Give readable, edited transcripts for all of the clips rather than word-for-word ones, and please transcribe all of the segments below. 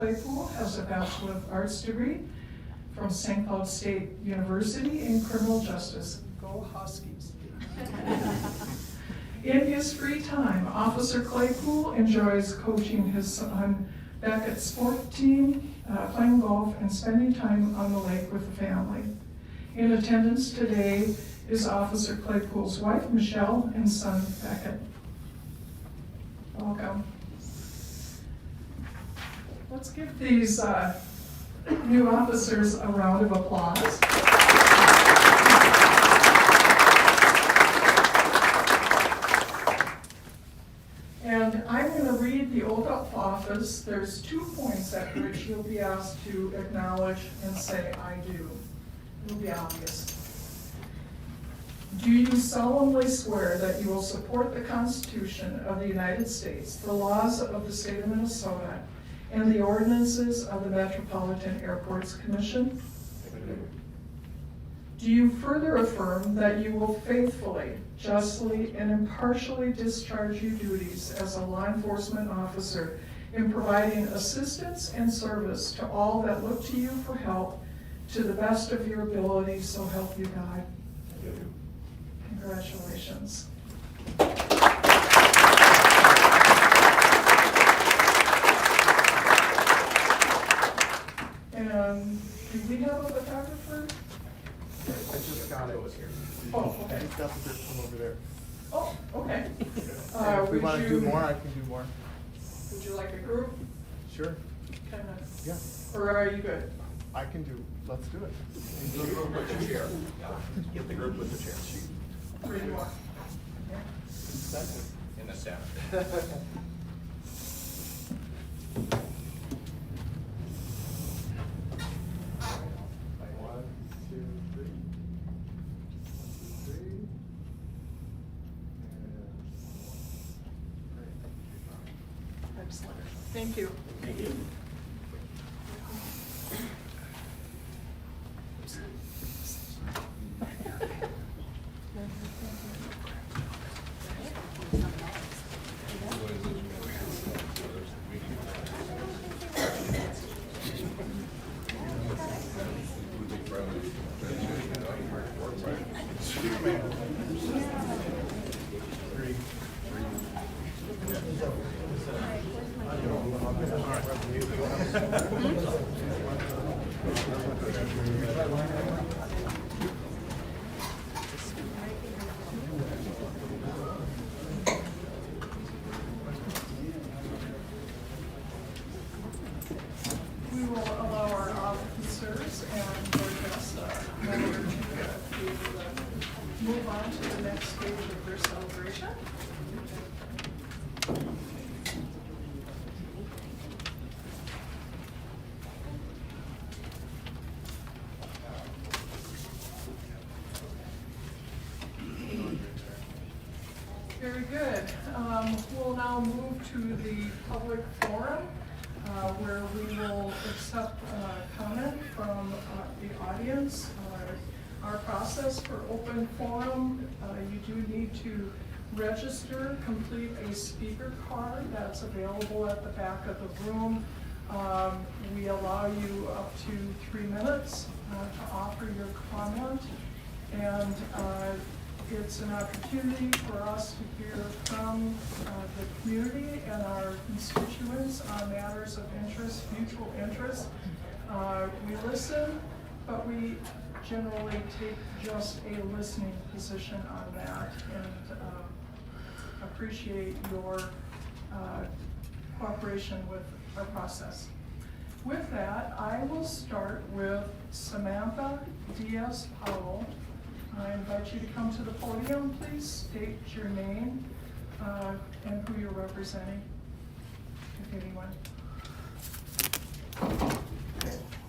Claypool has a Bachelor of Arts degree from St. Cloud State University in criminal justice. Go Huskies. In his free time, Officer Claypool enjoys coaching his son Beckett's sport team, playing golf, and spending time on the lake with the family. In attendance today is Officer Claypool's wife, Michelle, and son, Beckett. Welcome. Let's give these new officers a round of applause. And I'm going to read the oath of office. There's 2 points at which you'll be asked to acknowledge and say, I do. It'll be obvious. Do you solemnly swear that you will support the Constitution of the United States, the laws of the state of Minnesota, and the ordinances of the Metropolitan Airports Commission? Do you further affirm that you will faithfully, justly, and impartially discharge your duties as a law enforcement officer in providing assistance and service to all that look to you for help to the best of your ability, so help you God? Congratulations. And do we have a photographer? I just got it. Oh, okay. He's got the group from over there. Oh, okay. And if we want to do more, I can do more. Would you like a group? Sure. Kind of. Yeah. Or are you good? I can do. Let's do it. Get the group with the chair. Get the group with the chair. Where do you want? In the center. One, two, three. 1, 2, 3. Excellent. Thank you. Thank you. We will allow our officers and board guests a moment or two to move on to the next stage of their celebration. Very good. We'll now move to the public forum, where we will accept comment from the audience. Our process for open forum, you do need to register, complete a speaker card that's available at the back of the room. We allow you up to 3 minutes to offer your comment, and it's an opportunity for us to hear from the community and our constituents on matters of interest, mutual interest. We listen, but we generally take just a listening position on that, and appreciate your cooperation with our process. With that, I will start with Samantha Diaz-Powell. I invite you to come to the podium. Please state your name and who you're representing, if anyone.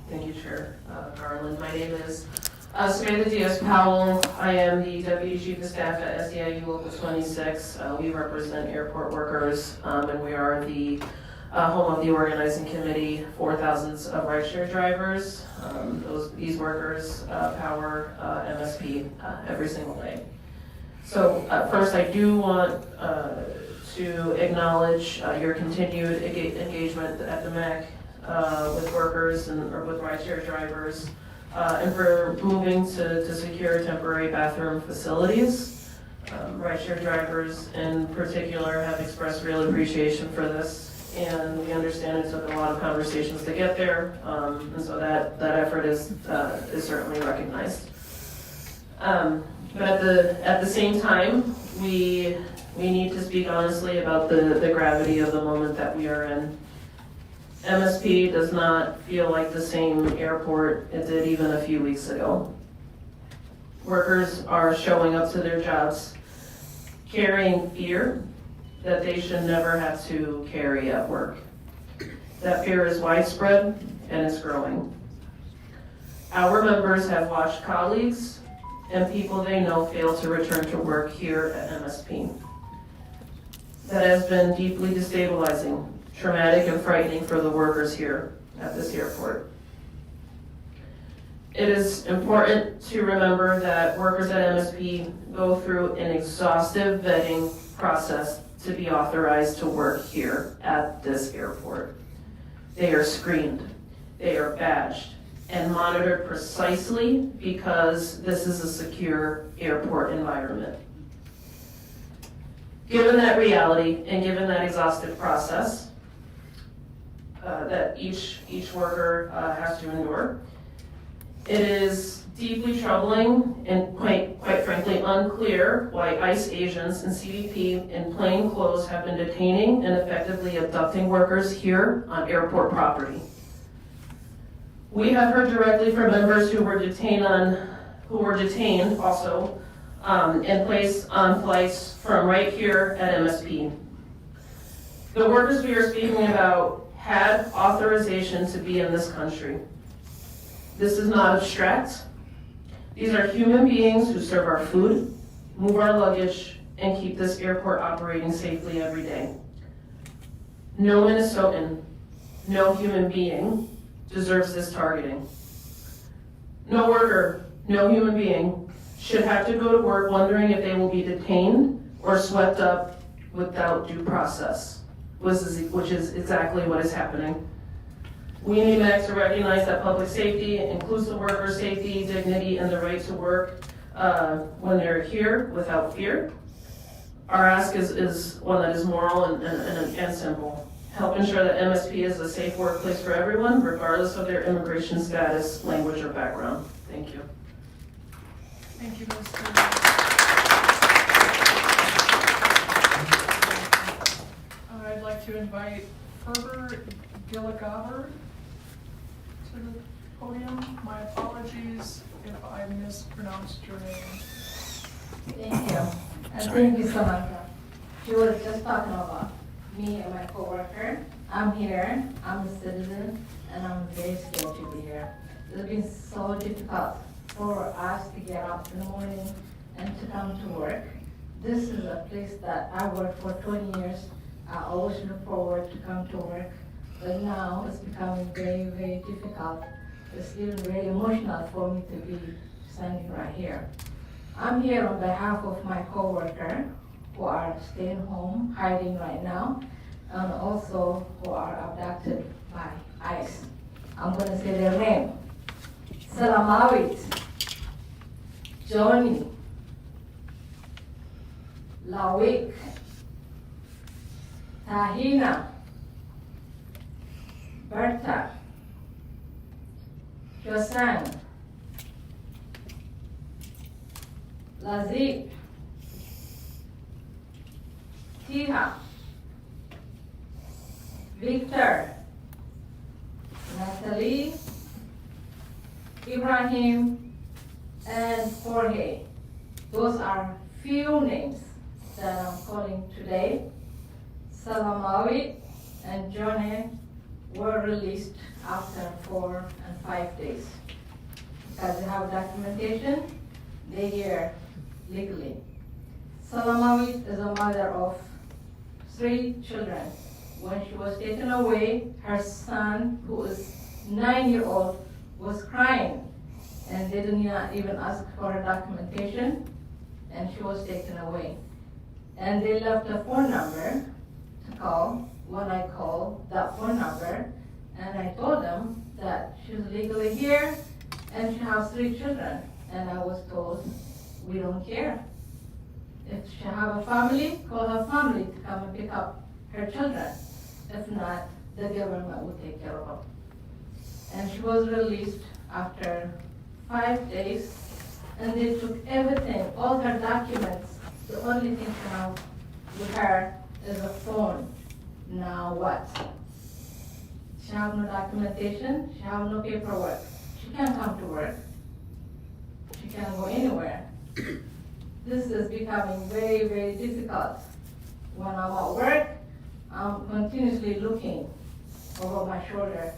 Thank you, Chair Garland. My name is Samantha Diaz-Powell. I am the Deputy Chief of Staff at SEIU Local 26. We represent airport workers, and we are the home of the organizing committee for thousands of rideshare drivers. These workers power MSP every single day. So first, I do want to acknowledge your continued engagement at the MEC with workers or with rideshare drivers, and for moving to secure temporary bathroom facilities. Rideshare drivers in particular have expressed real appreciation for this, and we understand it took a lot of conversations to get there, and so that effort is certainly recognized. But at the same time, we need to speak honestly about the gravity of the moment that we are in. MSP does not feel like the same airport it did even a few weeks ago. Workers are showing up to their jobs carrying fear that they should never have to carry at work. That fear is widespread and it's growing. Our members have watched colleagues and people they know fail to return to work here at MSP. That has been deeply destabilizing, traumatic, and frightening for the workers here at this airport. It is important to remember that workers at MSP go through an exhaustive vetting process to be authorized to work here at this airport. They are screened, they are badged, and monitored precisely because this is a secure airport environment. Given that reality and given that exhaustive process that each worker has to endure, it is deeply troubling and quite frankly unclear why ICE agents and CBP in plain clothes have been detaining and effectively abducting workers here on airport property. We have heard directly from members who were detained also and placed on flights from right here at MSP. The workers we are speaking about had authorization to be in this country. This is not abstract. These are human beings who serve our food, move our luggage, and keep this airport operating safely every day. No Minnesotan, no human being deserves this targeting. No worker, no human being should have to go to work wondering if they will be detained or swept up without due process, which is exactly what is happening. We need MAC to recognize that public safety includes the workers' safety, dignity, and the right to work when they're here without fear. Our ask is one that is moral and simple. Help ensure that MSP is a safe workplace for everyone, regardless of their immigration status, language, or background. Thank you. Thank you, Ms. I'd like to invite Ferber Gilligaver to the podium. My apologies if I mispronounced your name. Thank you. And thank you, Samantha. She was just talking about me and my coworker. I'm here, I'm a citizen, and I'm very scared to be here. It's been so difficult for us to get up in the morning and to come to work. This is a place that I worked for 20 years. I always look forward to come to work, but now it's becoming very, very difficult. It's even very emotional for me to be standing right here. I'm here on behalf of my coworker who are staying home, hiding right now, and also who are abducted by ICE. I'm gonna say their name. Salamawit, Johnny, Lawik, Tahina, Berta, Josan, Lazik, Tiha, Victor, Natalie, Ibrahim, and Jorge. Those are few names that I'm calling today. Salamawi and Johnny were released after 4 and 5 days. Because they have documentation, they're here legally. Salamawi is a mother of 3 children. When she was taken away, her son, who is 9-year-old, was crying, and they didn't even ask for her documentation, and she was taken away. And they left a phone number to call. When I called that phone number, And I told them that she's legally here and she has 3 children. And I was told, we don't care. If she have a family, call her family to come and pick up her children. If not, the government will take care of them. And she was released after 5 days, and they took everything, all her documents. The only thing she has with her is a phone. Now what? She have no documentation, she have no paperwork. She can't come to work. She can't go anywhere. This is becoming very, very difficult. When I'm at work, I'm continuously looking over my shoulder.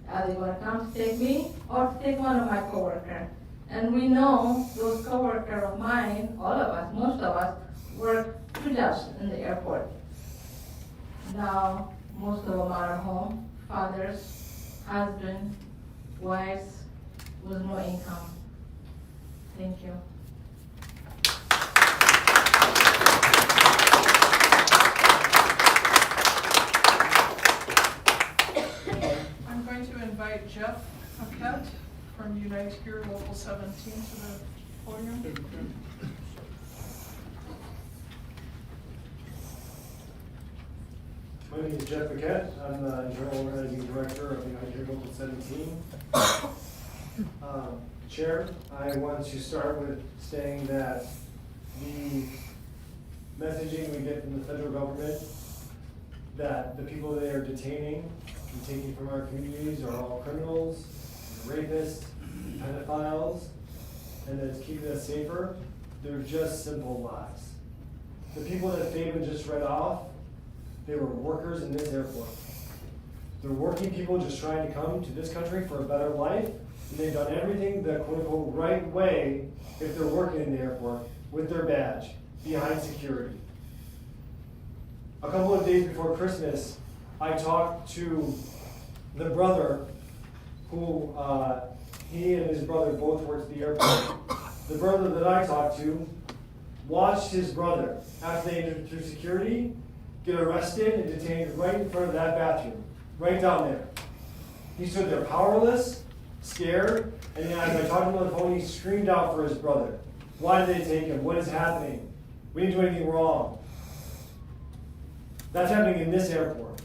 Are they going to come to take me or to take one of my coworkers? And we know those coworkers of mine, all of us, most of us, work 2 jobs in the airport. Now, most of them are at home, fathers, husbands, wives, with no income. Thank you. I'm going to invite Jeff Paquette from Unite Here Local 17 to the podium. My name is Jeff Paquette. I'm the Internal Organizing Director of Unite Here Local 17. Chair, I want to start with saying that the messaging we get from the federal government that the people they are detaining and taking from our communities are all criminals, rapists, pedophiles, and that it's keeping us safer, they're just simple lies. The people that Fabian just read off, they were workers in this airport. They're working people just trying to come to this country for a better life, and they've done everything the quote-unquote right way if they're working in the airport with their badge, behind security. A couple of days before Christmas, I talked to the brother who, he and his brother both worked at the airport. The brother that I talked to watched his brother, after they entered through security, get arrested and detained right in front of that bathroom, right down there. He stood there powerless, scared, and then as I talked to him on the phone, he screamed out for his brother. Why did they take him? What is happening? We didn't do anything wrong. That's happening in this airport.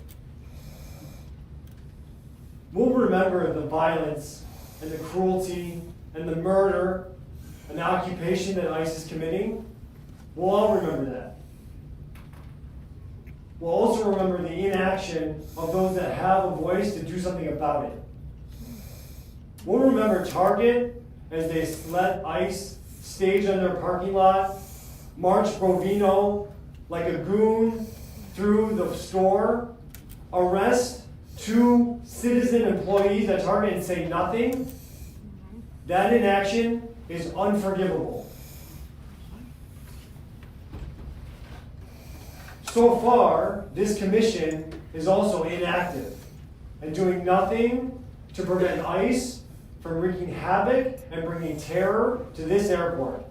We'll remember the violence and the cruelty and the murder and the occupation that ICE is committing. We'll all remember that. We'll also remember the inaction of those that have a voice to do something about it. We'll remember Target as they let ICE stage on their parking lot, march Brovino like a goon through the store, arrest 2 citizen employees at Target and say nothing. That inaction is unforgivable. So far, this commission is also inactive and doing nothing to prevent ICE from wreaking havoc and bringing terror to this airport.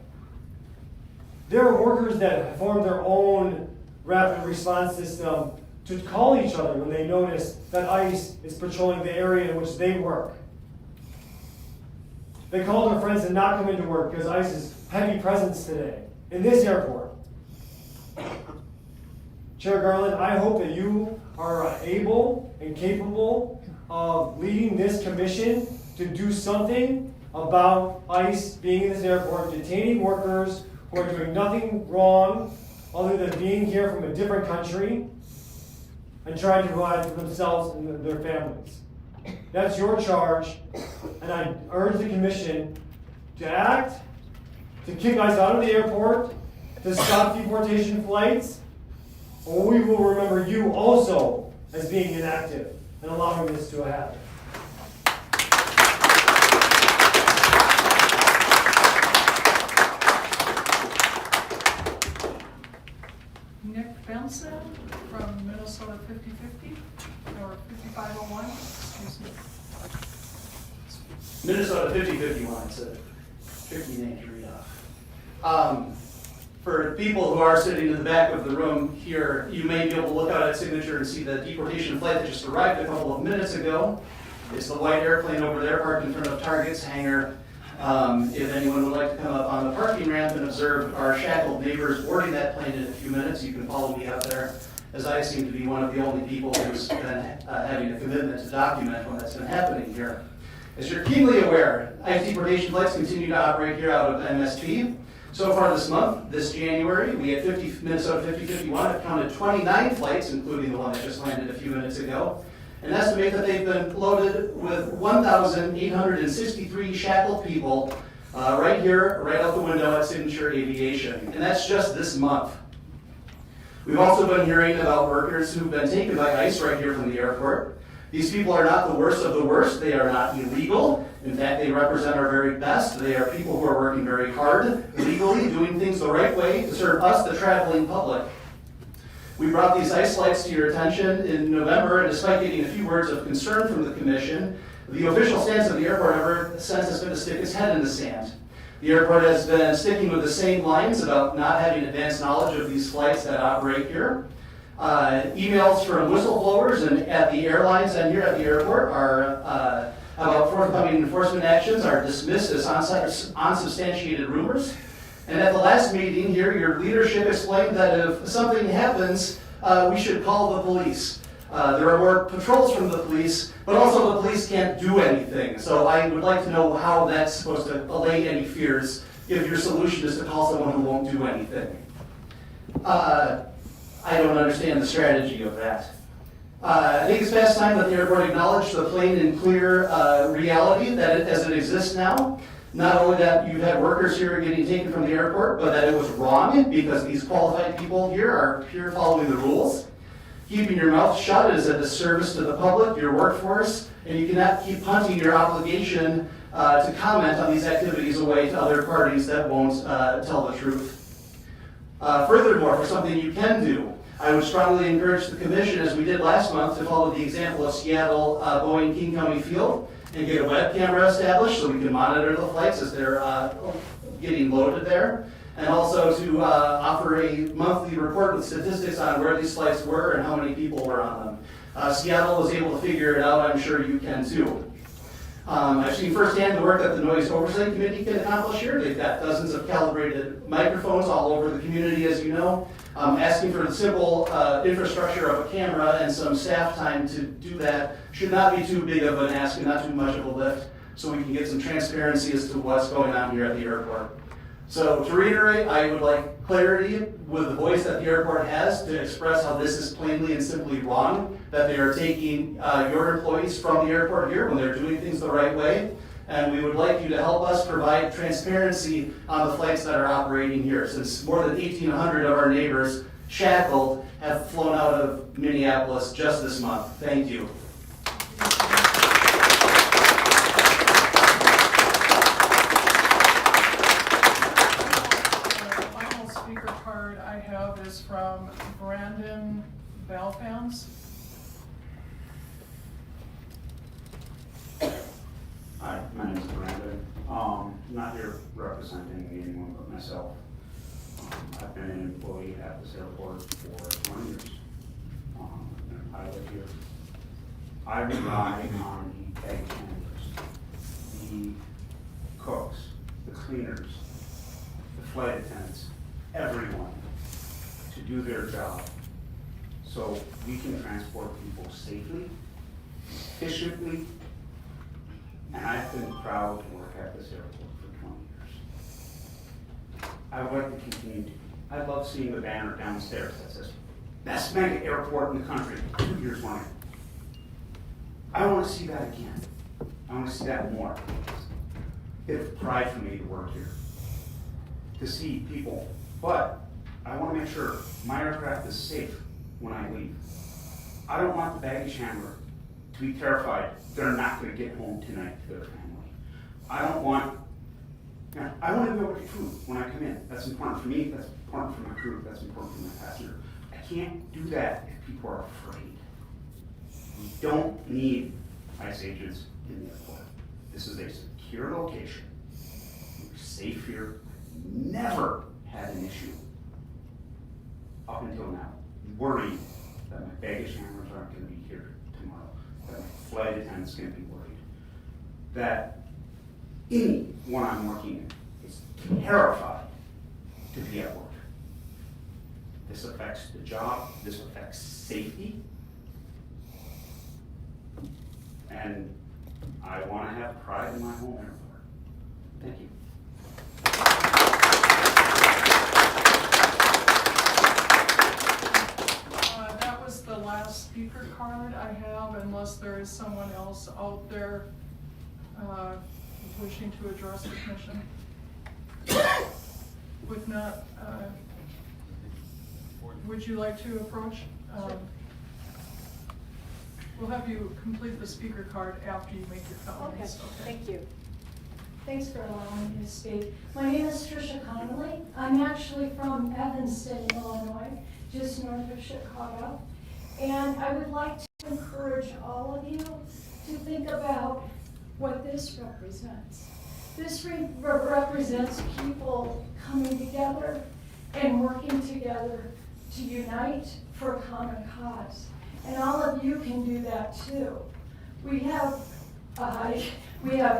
There are workers that have formed their own rapid response system to call each other when they notice that ICE is patrolling the area in which they work. They call their friends to not come into work because ICE's heavy presence today in this airport. Chair Garland, I hope that you are able and capable of leading this commission to do something about ICE being in this airport, detaining workers who are doing nothing wrong other than being here from a different country and trying to provide for themselves and their families. That's your charge, and I urge the commission to act, to kick ICE out of the airport, to stop deportation flights, or we will remember you also as being inactive and allowing this to happen. Nick Benson from Minnesota 5050, or 5501, excuse me. Minnesota 5051, it's a tricky name to read off. For people who are sitting in the back of the room here, you may be able to look out at signature and see the deportation flight that just arrived a couple of minutes ago. It's the white airplane over there parked in front of Target's hangar. If anyone would like to come up on the parking ramp and observe our shackled neighbors boarding that plane in a few minutes, you can follow me up there, as I seem to be one of the only people who's been having a commitment to document when that's been happening here. As you're keenly aware, ICE deportation flights continue to operate here out of MSP. So far this month, this January, we had Minnesota 5051 have counted 29 flights, including the one that just landed a few minutes ago, and estimate that they've been loaded with 1,863 shackled people right here, right out the window at Signature Aviation. And that's just this month. We've also been hearing about workers who've been taken by ICE right here from the airport. These people are not the worst of the worst. They are not illegal. In fact, they represent our very best. They are people who are working very hard, legally, doing things the right way to serve us, the traveling public. We brought these ICE flights to your attention in November, and despite getting a few words of concern from the commission, the official stance of the airport ever since has been to stick its head in the sand. The airport has been sticking with the same lines about not having advanced knowledge of these flights that operate here. Emails from whistleblowers and at the airlines and here at the airport are about forthcoming enforcement actions are dismissed as unsubstantiated rumors. And at the last meeting here, your leadership explained that if something happens, we should call the police. There are more patrols from the police, but also the police can't do anything. So I would like to know how that's supposed to allay any fears if your solution is to call someone who won't do anything. I don't understand the strategy of that. I think it's past time that the airport acknowledge the plain and clear reality that as it exists now. Not only that you've had workers here getting taken from the airport, but that it was wrong because these qualified people here are here following the rules. Keeping your mouth shut is a disservice to the public, your workforce, and you cannot keep punting your obligation to comment on these activities away to other parties that won't tell the truth. Furthermore, for something you can do, I would strongly encourage the commission, as we did last month, to follow the example of Seattle Boeing King County Field and get a web camera established so we can monitor the flights as they're getting loaded there. And also to offer a monthly report with statistics on where these flights were and how many people were on them. Seattle was able to figure it out. I'm sure you can too. I've seen firsthand the work that the Noise Oversight Committee can accomplish here. They've got dozens of calibrated microphones all over the community, as you know. Asking for the simple infrastructure of a camera and some staff time to do that should not be too big of an ask and not too much of a lift, so we can get some transparency as to what's going on here at the airport. So to reiterate, I would like clarity with the voice that the airport has to express how this is plainly and simply wrong, that they are taking your employees from the airport here when they're doing things the right way. And we would like you to help us provide transparency on the flights that are operating here, since more than 1,800 of our neighbors, shackled, have flown out of Minneapolis just this month. Thank you. The final speaker card I have is from Brandon Balfans. Hi, my name is Brandon. I'm not here representing anyone but myself. I've been an employee at this airport for 20 years. I live here. I rely on the bag handlers, the cooks, the cleaners, the flight attendants, everyone to do their job so we can transport people safely, efficiently, and I've been proud to work at this airport for 20 years. I would like to continue to. I love seeing the banner downstairs that says, best mega airport in the country, 2 years running. I want to see that again. I want to see that more. It's pride for me to work here, to see people. But I want to make sure my aircraft is safe when I leave. I don't want the baggage handler to be terrified they're not going to get home tonight to their family. I want to be able to get food when I come in. That's important for me, that's important for my crew, that's important for my passenger. I can't do that if people are afraid. We don't need ICE agents in the airport. This is a secure location. We're safe here. Never had an issue up until now, worried that my baggage handlers aren't gonna be here tomorrow, that my flight attendant's gonna be worried, that anyone I'm working in is terrified to be at work. This affects the job, this affects safety. And I want to have pride in my home airport. Thank you. That was the last speaker card I have, unless there is someone else out there wishing to address the commission. Would not, would you like to approach? We'll have you complete the speaker card after you make your comments. Okay, thank you. Thanks for allowing me to speak. My name is Tricia Connolly. I'm actually from Evanston, Illinois, just north of Chicago. And I would like to encourage all of you to think about what this represents. This represents people coming together and working together to unite for a common cause. And all of you can do that too. We have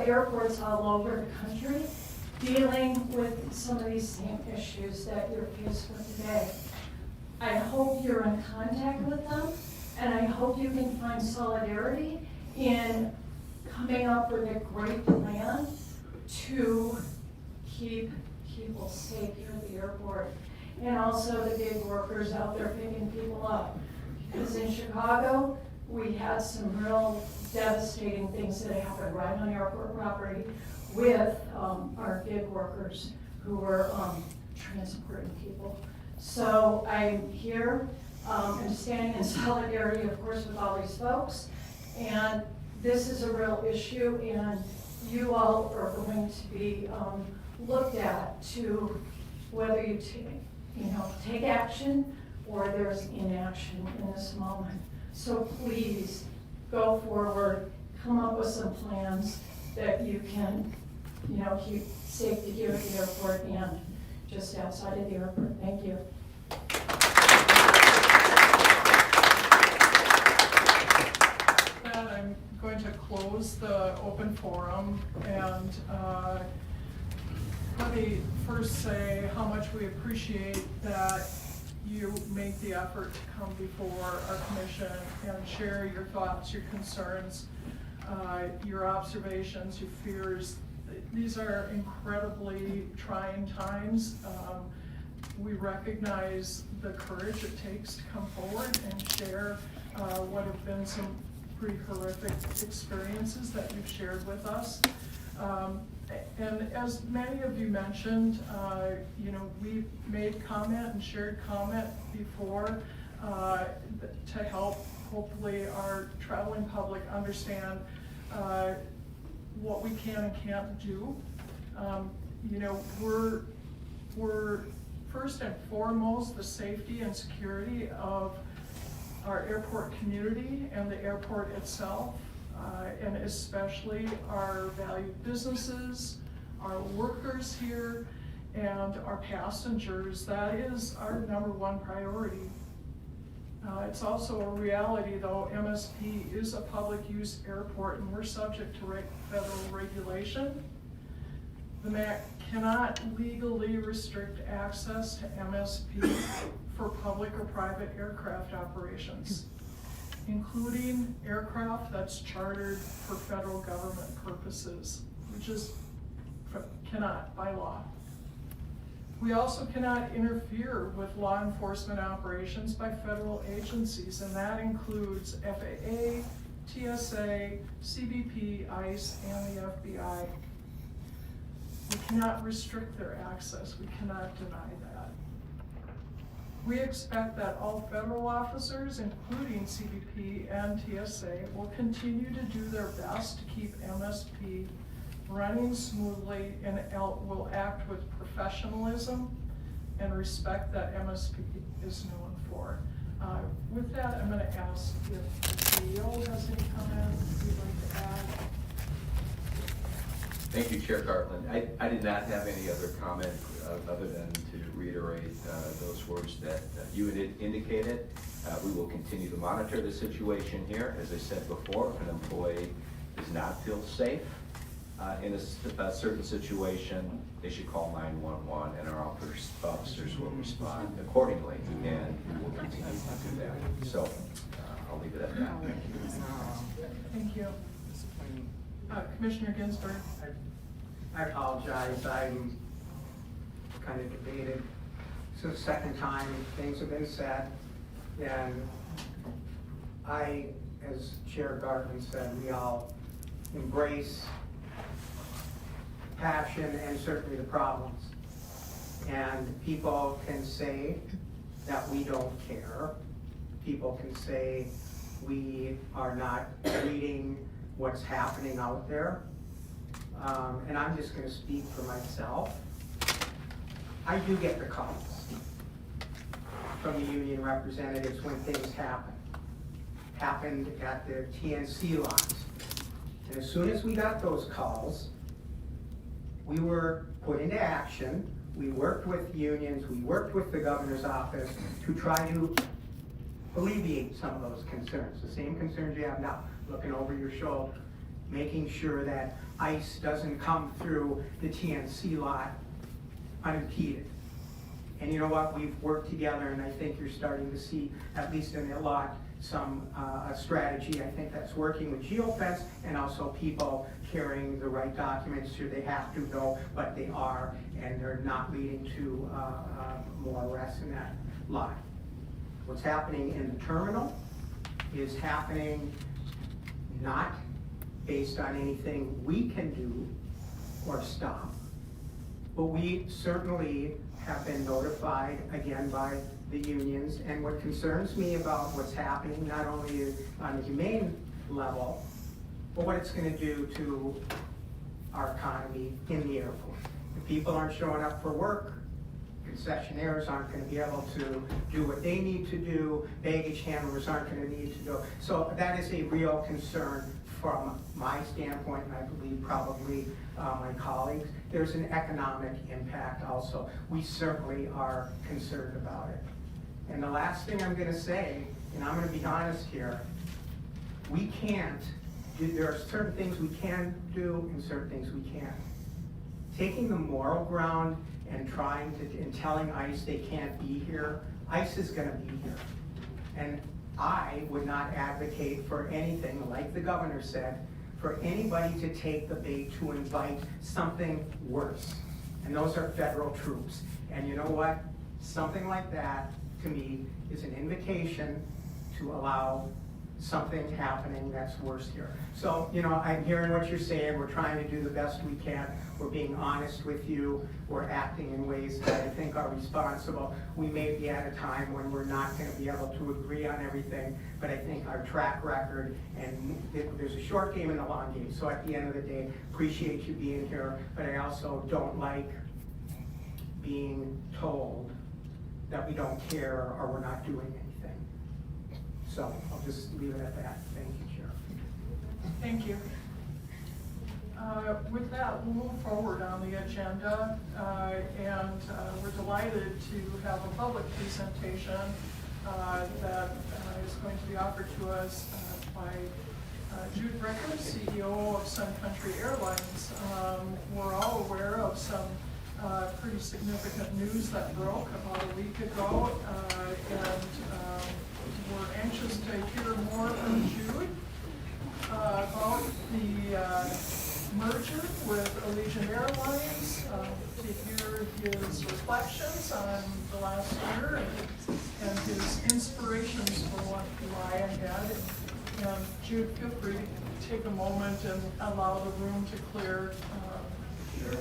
airports all over the country dealing with some of these same issues that you're faced with today. I hope you're in contact with them, and I hope you can find solidarity in coming up with a great plan to keep people safe here at the airport, and also the gig workers out there picking people up. Because in Chicago, we had some real devastating things that happened right on airport property with our gig workers who were transporting people. So I'm here, and standing in solidarity, of course, with all these folks. And this is a real issue, and you all are going to be looked at to whether you take action or there's inaction in this moment. So please go forward, come up with some plans that you can, keep safety here at the airport and just outside of the airport. Thank you. With that, I'm going to close the open forum, and let me first say how much we appreciate that you make the effort to come before our commission and share your thoughts, your concerns, your observations, your fears. These are incredibly trying times. We recognize the courage it takes to come forward and share what have been some pretty horrific experiences that you've shared with us. And as many of you mentioned, we've made comment and shared comment before to help hopefully our traveling public understand what we can and can't do. We're first and foremost the safety and security of our airport community and the airport itself. And especially our valued businesses, our workers here, and our passengers. That is our #1 priority. It's also a reality, though. MSP is a public use airport, and we're subject to federal regulation. The MAC cannot legally restrict access to MSP for public or private aircraft operations, including aircraft that's chartered for federal government purposes. We just cannot by law. We also cannot interfere with law enforcement operations by federal agencies, and that includes FAA, TSA, CBP, ICE, and the FBI. We cannot restrict their access. We cannot deny that. We expect that all federal officers, including CBP and TSA, will continue to do their best to keep MSP running smoothly and will act with professionalism and respect that MSP is known for. With that, I'm going to ask if the CEO has any comment he'd like to add. Thank you, Chair Garland. I did not have any other comment other than to reiterate those words that you had indicated. We will continue to monitor the situation here. As I said before, if an employee does not feel safe in a certain situation, they should call 911 and our officers will respond accordingly, and we will continue to do that. So I'll leave it at that. Thank you. Commissioner Ginsburg. I apologize, I'm kind of debated. It's the second time things have been said, and I, as Chair Gartman said, we all embrace passion and certainly the problems. And people can say that we don't care. People can say we are not reading what's happening out there. And I'm just going to speak for myself. I do get the calls from the union representatives when things happen. Happened at the TNC lots. And as soon as we got those calls, we were put into action. We worked with unions, we worked with the governor's office to try to alleviate some of those concerns, the same concerns you have now, looking over your shoulder, making sure that ICE doesn't come through the TNC lot unimpeded. And you know what, we've worked together, and I think you're starting to see, at least in the lot, some a strategy. I think that's working with geofence and also people carrying the right documents. Sure, they have to go, but they are, and they're not leading to more arrests in that lot. What's happening in the terminal is happening not based on anything we can do or stop, but we certainly have been notified again by the unions. And what concerns me about what's happening, not only on the humane level, but what it's going to do to our economy in the airport. If people aren't showing up for work, concessionaires aren't going to be able to do what they need to do, baggage handlers aren't going to need to do. So that is a real concern from my standpoint, and I believe probably my colleagues. There's an economic impact also. We certainly are concerned about it. And the last thing I'm going to say, and I'm going to be honest here, we can't do, there are certain things we can do and certain things we can't. Taking the moral ground and trying to, and telling ICE they can't be here, ICE is going to be here. And I would not advocate for anything, like the governor said, for anybody to take the bait to invite something worse. And those are federal troops. And you know what? Something like that, to me, is an invitation to allow something happening that's worse here. So, you know, I'm hearing what you're saying. We're trying to do the best we can. We're being honest with you. We're acting in ways that I think are responsible. We may be at a time when we're not going to be able to agree on everything, but I think our track record, and there's a short game and a long game. So at the end of the day, appreciate you being here, but I also don't like being told that we don't care or we're not doing anything. So I'll just leave it at that. Thank you, Chair. Thank you. With that, we'll move forward on the agenda, and we're delighted to have a public presentation that is going to be offered to us by Jude Bricker, CEO of Country Airlines. We're all aware of some pretty significant news that broke about a week ago, and we're anxious to hear more from Jude about the merger with Allegiant Airlines, to hear his reflections on the last year and his inspirations for what lie ahead. And Jude, feel free to take a moment and allow the room to clear. Sure.